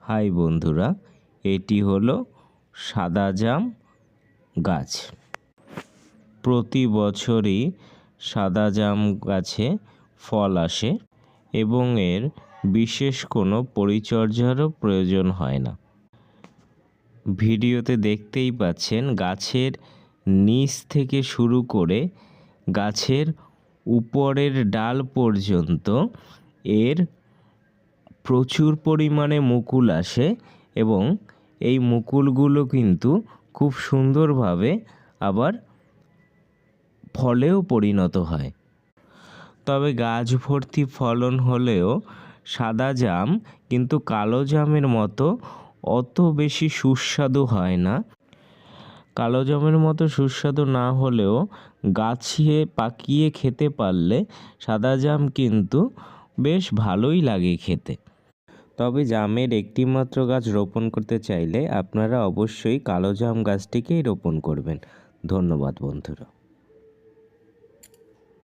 High বন্ধুরা, এটি হলো সাদা জাম গাছ। প্রতি বছরই সাদা জাম গাছে ফল আসে এবং এর বিশেষ কোনো পরিচর্যারও প্রয়োজন হয় না। ভিডিওতে দেখতেই পাচ্ছেন গাছের নিচ থেকে শুরু করে গাছের উপরের ডাল পর্যন্ত এর প্রচুর পরিমাণে মুকুল আসে এবং এই মুকুলগুলো কিন্তু খুব সুন্দরভাবে আবার ফলেও পরিণত হয়। তবে গাছ ভর্তি ফলন হলেও সাদা জাম কিন্তু কালো জামের মতো অত বেশি সুস্বাদু হয় না। কালো জামের মতো সুস্বাদু না হলেও গাছে পাকিয়ে খেতে পারলে সাদা জাম কিন্তু বেশ ভালোই লাগে খেতে। তবে জামের একটি মাত্র গাছ রোপণ করতে চাইলে আপনারা অবশ্যই কালো জাম গাছটিকেই রোপণ করবেন। ধন্যবাদ বন্ধুরা।